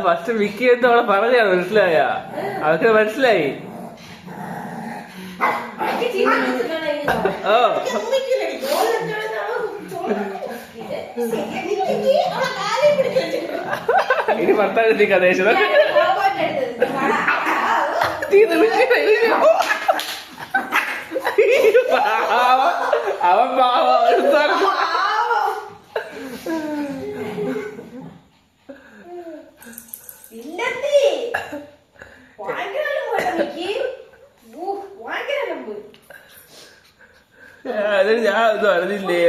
First വിക്കി എന്ന് അവളെ പറഞ്ഞാ മനസ്സിലായ അവർക്ക് മനസ്സിലായി. ഓ ഇനി ഭർത്താവ് കദേശം അവൻ അതിന് ഞാൻ ഒന്നും അറിഞ്ഞില്ലേ.